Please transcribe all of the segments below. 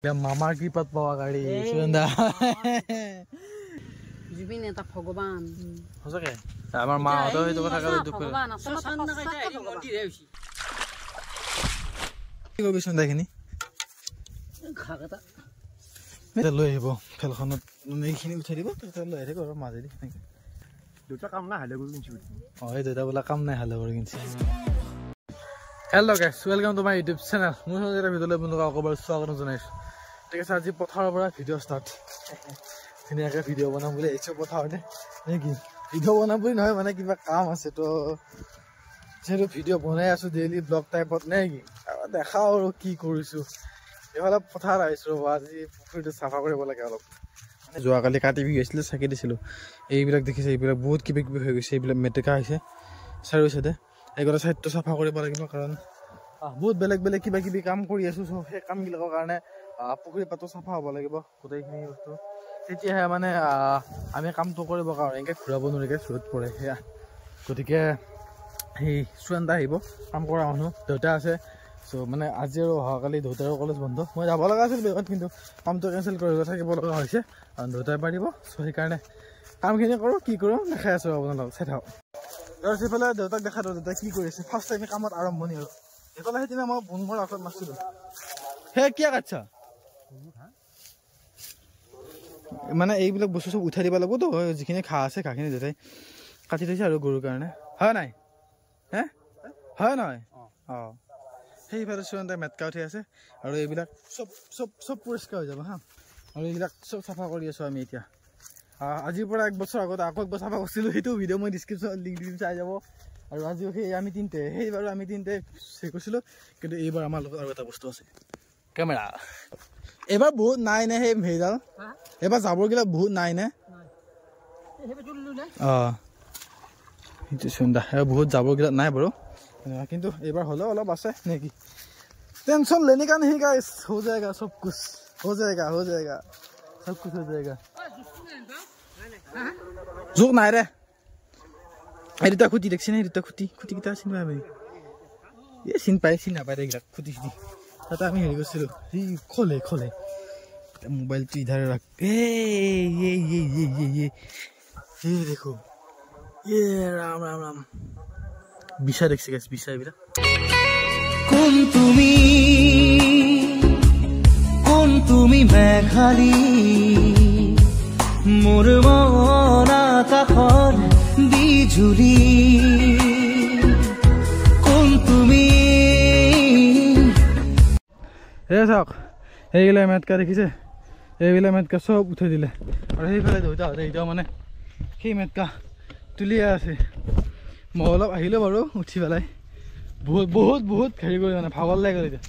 মামাৰ কৃপাত পোৱা গাড়ী সুৰেন্দা জুবিন এটা ভগৱান সঁচাকে আমাৰ মাহঁতেও সেইটো কথা ক'লে দুখ কৰে কি কৰিবি সুৰেন্দাখিনি এটা লৈ আহিব খেলখনত এইখিনি উঠাই দিব তেতিয়া লৈ আহিব আৰু মাজেদি দুটা কাম নাই হালে কৰি কিনছি এই দুটা বোলা কাম নাই হালে কৰি কিনছি hello' guys welcome to my YouTube channel মোৰ এটা ভিডিঅ'লৈ আপোনালোকক আকবাৰ স্বাগতম জনাইছোঁ ঠিক আছে আজি পথাৰৰ পৰা ভিডিঅ' ষ্টাৰ্ট ধুনীয়াকৈ ভিডিঅ' বনাম বুলি আহিছোঁ পথাৰতে নেকি ভিডিঅ' বনাম বুলি নহয় মানে কিবা কাম আছে তো যিহেতু ভিডিঅ' বনাই আছোঁ ডেইলি ব্লগ টাইপত নে কি দেখাওঁ আৰু কি কৰিছোঁ এইফালে পথাৰত আহিছোঁ ৰ'ব আজি পুখুৰীটো চাফা কৰিব লাগে অলপ মানে যোৱাকালি কাটি গৈছিলোঁ চাকি দিছিলোঁ এইবিলাক দেখিছে এইবিলাক বহুত কিবা কিবি হৈ গৈছে এইবিলাক মেটেকা হৈছে চাৰিও চাইডে এইগোটা ছাইডটো চাফা কৰিব লাগিব কাৰণ বহুত বেলেগ বেলেগ কিবা কিবি কাম কৰি আছোঁ চ' সেই কামবিলাকৰ কাৰণে পুখুৰী পাতো চাফা হ'ব লাগিব গোটেইখিনি বস্তু তেতিয়াহে মানে আমি কামটো কৰিবৰ কাৰণে এনেকৈ ঘূৰাব নোৱাৰিকে চুৰত পৰে সেয়া গতিকে সেই সুৰেন্দা আহিব কাম কৰা মানুহ দেউতা আছে চ' মানে আজি আৰু অহাকালি দেউতাৰো কলেজ বন্ধ মই যাব লগা আছিল বেগত কিন্তু কামটো কেঞ্চেল কৰিব থাকিব লগা হৈছে কাৰণ দেউতাই পাৰিব চ' সেইকাৰণে কামখিনি কৰোঁ কি কৰোঁ দেখাই আছোঁ আপোনালোকক চাই থাকক আৰু সেইফালে দেউতাক দেখা দিওঁ দেউতাই কি কৰিছে ফাৰ্ষ্ট টাইম কামত আৰম্ভণি আৰু সেইফালে সেইদিনা মই বনমৰ আগত নাছিলোঁ সেই কিয় কাটছা মানে এইবিলাক বস্তু চব উঠাই দিব লাগিবতো যিখিনি ঘাঁহ আছে ঘাঁহখিনি দেউতাই কাটি থৈছে আৰু গৰুৰ কাৰণে হয় নাই হে হয় নহয় অঁ সেইফালে সুৰেন্দাই মেটকা উঠাই আছে আৰু এইবিলাক চব চব চব পৰিষ্কাৰ হৈ যাব হা আৰু এইবিলাক চব চাফা কৰি আছোঁ আমি এতিয়া আজিৰ পৰা 1 বছৰ আগত আকৌ একবাৰ চাফা কৰিছিলোঁ সেইটো ভিডিঅ' মই ডিছক্ৰিপশ্যনত লিংক দিম চাই যাব আৰু আজিও সেই আমি তিনিটাই সেইবাৰো আমি তিনিটাই হেৰি কৰিছিলোঁ কিন্তু এইবাৰ আমাৰ লগত আৰু এটা বস্তু আছে কেমেৰা এবাৰ বহুত নাই নে সেই হেৰিডাল এবাৰ জাবৰগিলা বহুত নাই নে অঁ সেইটো সুন্দৰ এবাৰ বহুত জাবৰগিলা নাই বাৰু কিন্তু এইবাৰ হ'লেও অলপ আছে নেকি টেনশ্যন লেনে का नहीं गाइस हो जाएगा सब कुछ हो जाएगा सब कुछ हो जाएगा জোক নাই ৰে এই দুটা খুঁটি দেখছি নে দুটা খুঁটিকেইটা চিনি পাই এই চিনি নাপায় এইবিলাক খুঁটি তাতে আমি হেৰি কৰিছিলোঁ এই খোলে মোবাইলটো ইধাৰে ৰাখ এই দেখো ৰাম ৰাম ৰাম বিছা দেখছি গাইছ বিছা এইবিলাক কোন তুমি মেঘালী মোৰ মন আকাশৰ বিজুলী কোন তুমি এই চাওক এইগিলা মেটকা দেখিছে এইবিলাক মেটকা চব উঠাই দিলে আৰু সেইফালে দেউতাহঁতে এতিয়াও মানে সেই মেটকা তুলিয়ে আছে মই অলপ আহিলোঁ বাৰু উঠি পেলাই বহুত হেৰি কৰি মানে ভাগৰ লাগি গ'ল এতিয়া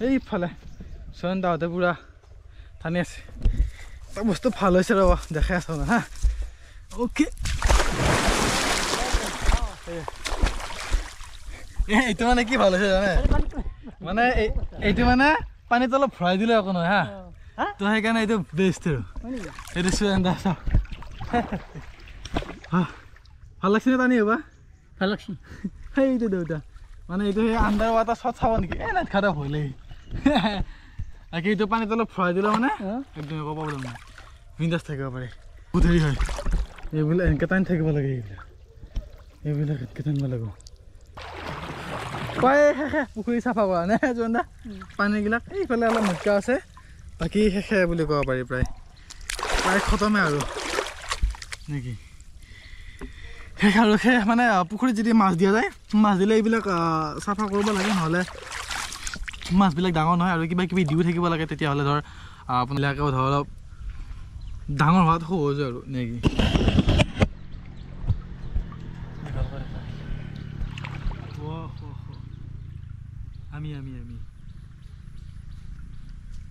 এইফালে সুৰেন্দাহঁতে পূৰা টানি আছে এটা বস্তু ভাল হৈছে ৰ'ব দেখাই আছোঁ হা অ'কে এইটো মানে কি ভাল হৈছে জানে মানে এইটো মানে পানীত অলপ ভৰাই দিলে একো নহয় হা তো সেইকাৰণে এইটো বেষ্ট আৰু এইটো সুৰেন্দা চাওক ভাল লাগছে নে টানি হ'বা ভাল লাগছে সেইটো দেউতা মানে এইটো সেই আণ্ডাৰ ৱাটাৰ শ্বট চাব নেকি এই নাই খাটা ভয় লাগে বাকী এইটো পানীত অলপ ভৰাই দিলে মানে একদম একো প্ৰব্লেম নাই বিন্দাছ থাকিব পাৰে বহুত হেৰি হয় এইবিলাক এনেকৈ টানি থাকিব লাগে এইবিলাক এনেকৈ টানিব লাগিব প্ৰায় শেষে পুখুৰী চাফা কৰা নে সুৰেন্দা পানীবিলাক এইফালে অলপ মেটকা আছে বাকী শেষে বুলি ক'ব পাৰি প্ৰায় খতমে আৰু নেকি শেষ আৰু শেষ মানে পুখুৰীত যদি মাছ দিয়া যায় মাছ দিলে এইবিলাক চাফা কৰিব লাগে নহ'লে মাছবিলাক ডাঙৰ নহয় আৰু কিবা কিবি দিও থাকিব লাগে তেতিয়াহ'লে ধৰ আপোনালোকেও ধৰ অলপ ডাঙৰ হোৱাত সহজ আৰু নেকি আমি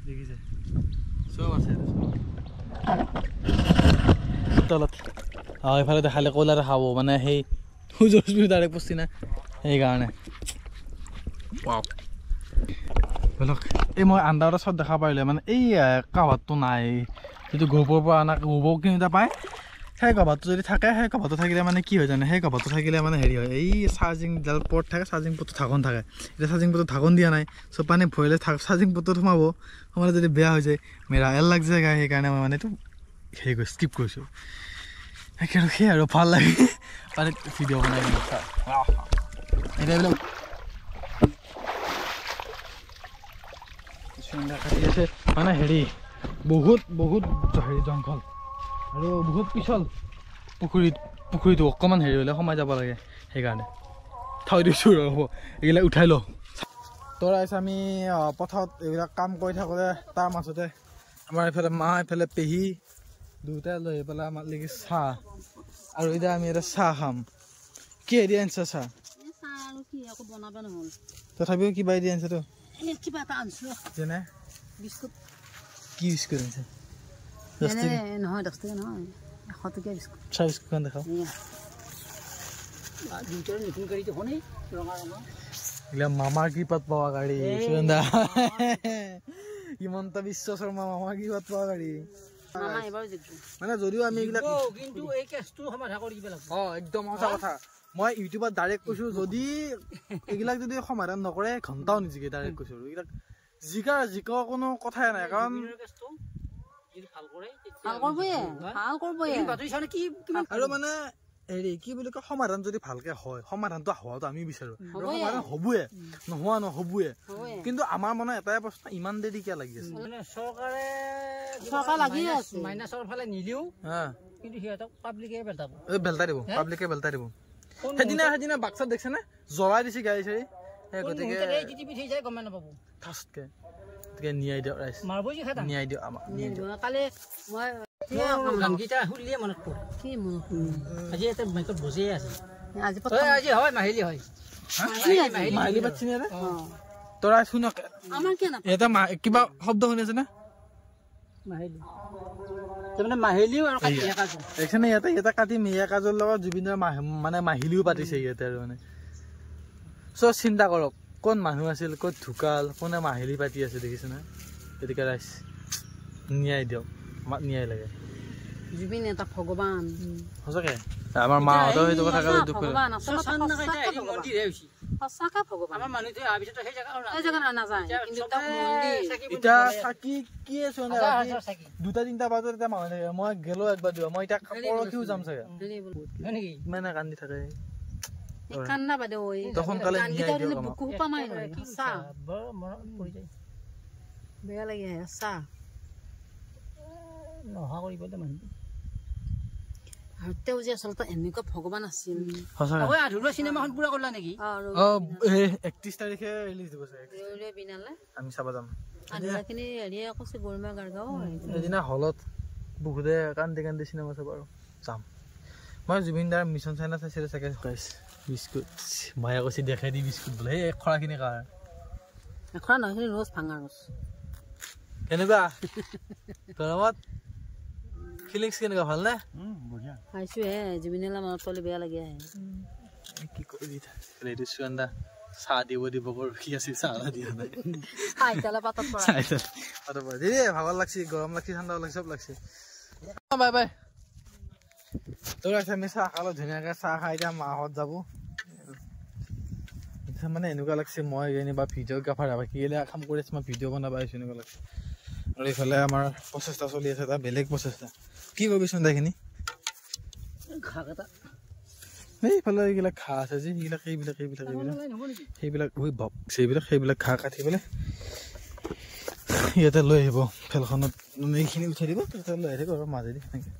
দেখিছে চব আছে তলত এইফালে দেখালে কয়লা দেখাব মানে সেই সূৰ্য ডাইৰেক্ট পচি নাই সেইকাৰণে ধৰক এই মই আণ্ডাৰ শ্বট দেখা পাৰিলে মানে এই কাভাৰটো নাই যিটো গোবৰৰ পৰা অনা গোবৰ কিনিটা পায় সেই কভাৰটো যদি থাকে সেই কভাৰটো থাকিলে মানে কি হয় জানে সেই কভাৰটো থাকিলে মানে হেৰি হয় এই চাৰ্জিংডাল পৰ্ট থাকে চাৰ্জিং পৰ্টটো ঢাকন থাকে এতিয়া চাৰ্জিং পৰ্টটো ঢাকন দিয়া নাই চব পানী ভৰিলে চাৰ্জিং পৰ্টটো সোমালে যদি বেয়া হৈ যায় মেৰা এল লাগ যায় সেইকাৰণে মই মানে এইটো হেৰি কৰি স্কিপ কৰিছোঁ সেই আৰু ভাল লাগে পানীত ভিডিঅ' বনাই এতিয়া এইবিলাক কাটি আছে মানে হেৰি বহুত হেৰি জংঘল আৰু বহুত পিছল পুখুৰীটো অকণমান হেৰি হ'লে সোমাই যাব লাগে সেইকাৰণে থৈ দিছোঁ ৰ হ'ব এইবিলাক উঠাই লওঁ তোৰ আহিছে আমি পথাৰত এইবিলাক কাম কৰি থাকোঁতে তাৰ মাজতে আমাৰ এইফালে মা এইফালে পেহী দুয়োটাই লৈ আহি পেলাই আমাৰ লাগি চাহ আৰু এতিয়া আমি এটা চাহ খাম কি হেৰি আনিছা চাহ তথাপিও কিবা হেৰি আনিছাতো যেনে কি বিস্কুট আনিছে 10 টকা নহয় 10 টকা নহয় 100 টকা বিস্কুট চাহ বিস্কুটখন দেখাও মামাৰ কৃপাত পোৱা গাড়ী সুৰেন্দা হিমন্ত বিশ্ব শৰ্মা মামাৰ কৃপাত পোৱা গাড়ী মানে যদিও আমি এইবিলাক একদম সঁচা কথা মই ইউটিউবত ডাইৰেক্ট কৈছোঁ যদি এইবিলাক যদি সমাধান নকৰে ঘণ্টাও নিজিকে ডাইৰেক্ট কৈছোঁ এইবিলাক জিকা কোনো কথাই নাই কাৰণ আৰু মানে হেৰি কি বুলি কয় সমাধান যদি ভালকে হয় সমাধানটো হোৱাটো আমি বিচাৰোঁ সমাধান হ'বয়ে নোহোৱা নহ'বয়ে কিন্তু আমাৰ মনে এটাই প্ৰশ্ন ইমান দেৰি কিয় লাগি আছে চৰকাৰ লাগি আছে মাইনাছৰ ফালে নিলেও কিন্তু সিহঁতক পাব্লিকে বেলতা দিব সেইদিনা বাক্সাত দেখছে নে জ্বলাই দিছে গাড়ী চাড়ী গতিকে গম নাপাব ফাৰ্ষ্টকে নিয়াই দিয়ক ৰাইজ নিয়াই দিয়ক আমাক কালি মই গানকেইটা শুনিলে মনত পৰে কি মনত আজি এটা মাইকত বজিয়ে আছে আজি হয় মাহিলী হয় মাহিলী বাচ্ছি নে তৰা শুনক আমাৰ কি না এটা কিবা শব্দ শুনি আছে নে মাহিলী তাৰমানে মাহিলীও আৰু মিয়া কাজল দেখিছেনে ইয়াতে কাটি মিয়া কাজৰ লগত জুবিনৰ মানে মাহিলীও পাতিছে ইয়াতে আৰু মানে চ' চিন্তা কৰক কোন মানুহ আছিল ক'ত ঢুকাল কোনে মাহিলী পাতি আছে দেখিছে না গতিকে ৰাইজ নিয়াই দিয়ক আমাক নিয়াই লাগে জুবিন এটা ভগৱান সঁচাকে আমাৰ মাহঁতেও সেইটো কথা কালি দুখ কৰে সঁচাকে ভগৱান আমাৰ মানুহটো অহাৰ পিছত সেই জেগা নাযায় কিন্তু এতিয়া চাকি কি আছে দুটা তিনিটা বজাত এতিয়া মানুহ থাকে মই গেলো একবাৰ দিব মই এতিয়া পৰহিও যাম চাগে মানে কান্দি থাকে কান্দা বাদে ঐ সোনকালে বুকু সোপা মাৰি লয় চাহ বেয়া লাগে চাহ নহা কৰিবলৈ মানুহ তেওঁ যে আচলতে এনেকুৱা ভগৱান আছিল আধৰুৱা চিনেমাখন পুৰা কৰিলা নেকি 31 তাৰিখে ৰিলিজ দিব চাগে বিনালে আমি চাব যাম আধৰুৱাখিনি হেৰিয়ে কৈছে গৰমা গাৰগাঁও এদিনা হলত বহুতে কান্দি চিনেমা চাব আৰু যাম মই জুবিন দাৰ মিছন চাইনা চাইছিলোঁ চাগে বিস্কুট মায়ে কৈছে দেখাই দি বিস্কুট বোলে সেই খৰাখিনি কাৰ এখৰা নহয় ৰ'জ ভাঙা ৰ'জ কেনেকুৱা গৰমত ফিলিংছ কেনেকুৱা ভাল নে বঢ়িয়া খাইছোঁ হে জুবিনলা মনত পৰিলে বেয়া লাগে কি কৰিবি ৰেডি সুৰেন্দা চাহ দিব ৰখি আছিল চাহ দিয়া নাই ভাগৰ লাগছি গৰম লাগছি ঠাণ্ডা লাগছি চব লাগছি বাই বাই তোৰ আছে আমি চাহ খালোঁ ধুনীয়াকৈ চাহ খাই এতিয়া মাহঁত যাব মানে এনেকুৱা লাগছে মই যেনিবা ভিডিঅ'গ্ৰাফাৰ কি কাম কৰি আছোঁ মই ভিডিঅ' বনাব আহিছোঁ এনেকুৱা লাগছে আৰু এইফালে আমাৰ প্ৰচেষ্টা চলি আছে এটা বেলেগ প্ৰচেষ্টা কি কৰিবিচোন এইখিনি এইফালে এইবিলাক ঘাঁহ আছে যে সেইবিলাক ঘাঁহ কাটি পেলাই ইয়াতে লৈ আহিব খেলখনত এইখিনি উঠাই দিব তাতে লৈ আহিব আৰু মাজেদি সেনেকৈ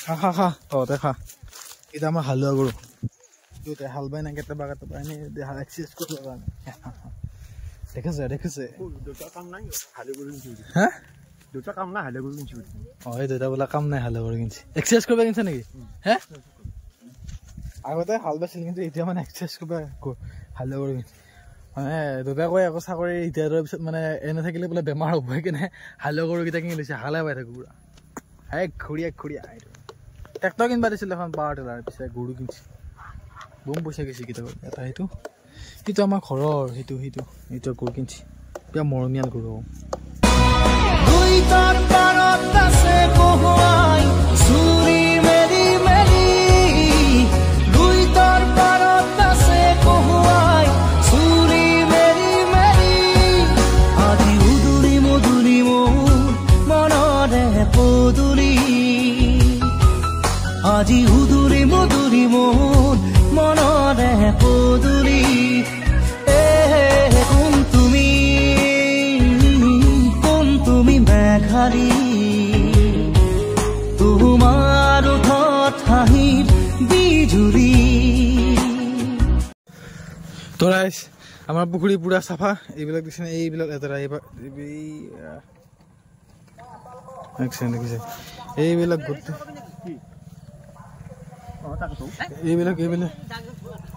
খা তহঁতে খা এতিয়া আমাৰ হালোৱা গৰু দুটাই হাল বাই নাই কেতিয়াবা এনেই এক্সাৰচাইজ কৰিব কাৰণে দেখিছে এই দেউতা বোলা কাম নাই হালোৱা গৰু কিনিছে এক্সাৰচাইজ কৰিব কিনিছে নেকি হে আগতে হাল বাইছিল কিন্তু এতিয়া মানে এক্সাৰচাইজ কৰিব হালোৱা গৰু কিনিছে মানে দেউতাই কয় আকৌ চাকৰি এতিয়া পিছত মানে এনে থাকিলে বোলে বেমাৰ হ'ব সেইকাৰণে হালোৱা গৰুকেইটা কিনি লৈছে হালে বাই থাকো পুৰা ঘূৰিয়া ট্ৰেক্টৰ কিনিব দিছিল এখন পাৱাৰ টিলাৰ পিছে গৰু কিনিছে বম পইচা গৈছে কিতাপ এটা সেইটো আমাৰ ঘৰৰ সেইটো গৰু কিনিছে বিয়া মৰমীয়াল গৰু খালি তোমাৰ ওঠত হাঁহিৰ বিজুলী তো গাইছ আমাৰ পুখুৰী পুৰা চাফা এইবিলাক দিছে এইবিলাক লেতেৰা এইবিলাক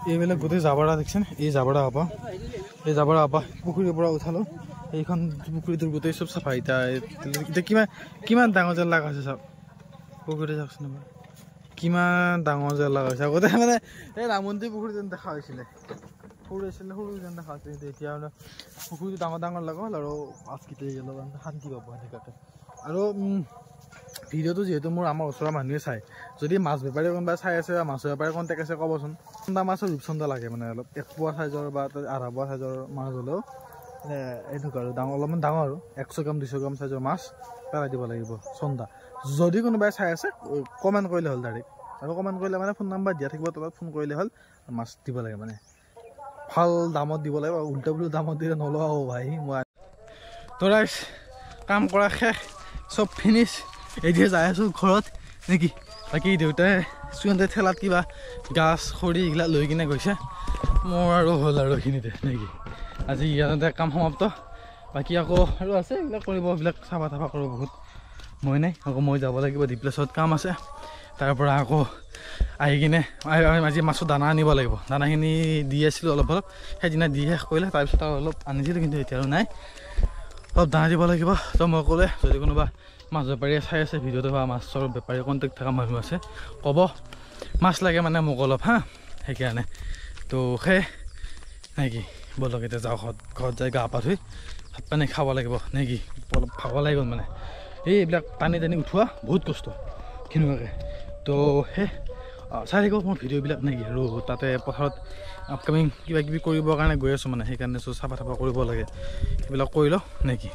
এইবিলাক গোটেই জাবৰা দেখিছেনে এই জাবৰা আপা পুখুৰীৰ পৰা উঠালো এইখন পুখুৰীটোৰ গোটেই চব চাফা এতিয়া কিমান ডাঙৰ যেন লগা হৈছে চাওক পুখুৰী চাওকচোন কিমান ডাঙৰ যেন লগা হৈছে আগতে মানে এই ৰামন্তী পুখুৰী যেন দেখা হৈছিলে সৰু যেন দেখা হৈছিলে এতিয়া মানে পুখুৰীটো ডাঙৰ লগাল আৰু মাছকেইটা গেল শান্তি পাব সেনেকুৱাকৈ আৰু ভিডিঅ'টো যিহেতু মোৰ আমাৰ ওচৰৰ মানুহে চাই যদি মাছ বেপাৰী কোনোবাই চাই আছে বা মাছ বেপাৰী কণ্টেক্ট আছে ক'বচোন চন্দা মাছৰ ৰূপচন্দা লাগে মানে অলপ 1 পোৱা চাইজৰ বা 1/2 পোৱা চাইজৰ মাছ হ'লেও এনেকুৱা আৰু অলপমান ডাঙৰ আৰু 100 গ্ৰাম 200 গ্ৰাম চাইজৰ মাছ পেলাই দিব লাগিব চন্দা যদি কোনোবাই চাই আছে কমেণ্ট কৰিলে হ'ল ডাইৰেক্ট আৰু কমেণ্ট কৰিলে মানে ফোন নাম্বাৰ দিয়া থাকিব তলত ফোন কৰিলে হ'ল মাছ দিব লাগে মানে ভাল দামত দিব লাগিব উল্টা পুল্টা দামত দিলে নলোৱা হ'ব ভাই মই তোৰা কাম কৰা শেষ চব ফিনিছ এতিয়া যাই আছোঁ ঘৰত নেকি বাকী দেউতাই চুৱেণ্টে ঠেলাত কিবা গাছ খৰি এইবিলাক লৈ কিনে গৈছে মোৰ আৰু হ'ল আৰু এইখিনিতে নেকি আজি ইয়াতে কাম সমাপ্ত বাকী আকৌ আৰু আছে এইবিলাক কৰিব এইবিলাক চাফা কৰিব বহুত মই নাই আকৌ মই যাব লাগিব ডিপ্লেছত কাম আছে তাৰ পৰা আকৌ আহি কিনে আজি মাছৰ দানা আনিব লাগিব দানাখিনি দি আছিলোঁ অলপ সেইদিনা দি শেষ কৰিলে তাৰপিছত আৰু অলপ আনিছিলোঁ কিন্তু এতিয়া আৰু নাই অলপ দানা দিব লাগিব তো মই ক'লে যদি কোনোবা মাছ বেপাৰীয়ে চাই আছে ভিডিঅ'টো বা মাছৰ বেপাৰী কণ্টেক্ট থকা মানুহ আছে ক'ব মাছ লাগে মানে মোক অলপ হা সেইকাৰণে তো সেই নেকি বলক এতিয়া যাওঁ ঘৰত যাই গা পা ধুই ভাত পানী খাব লাগিব নেকি অলপ খাব লাগিব মানে এইবিলাক টানি উঠোৱা বহুত কষ্ট কেনেকুৱাকৈ তো সেই চাই থাকিব মোৰ ভিডিঅ'বিলাক নেকি আৰু তাতে পথাৰত আপকামিং কিবা কিবি কৰিবৰ কাৰণে গৈ আছোঁ মানে সেইকাৰণে চাফা কৰিব লাগে সেইবিলাক কৰি লওঁ নেকি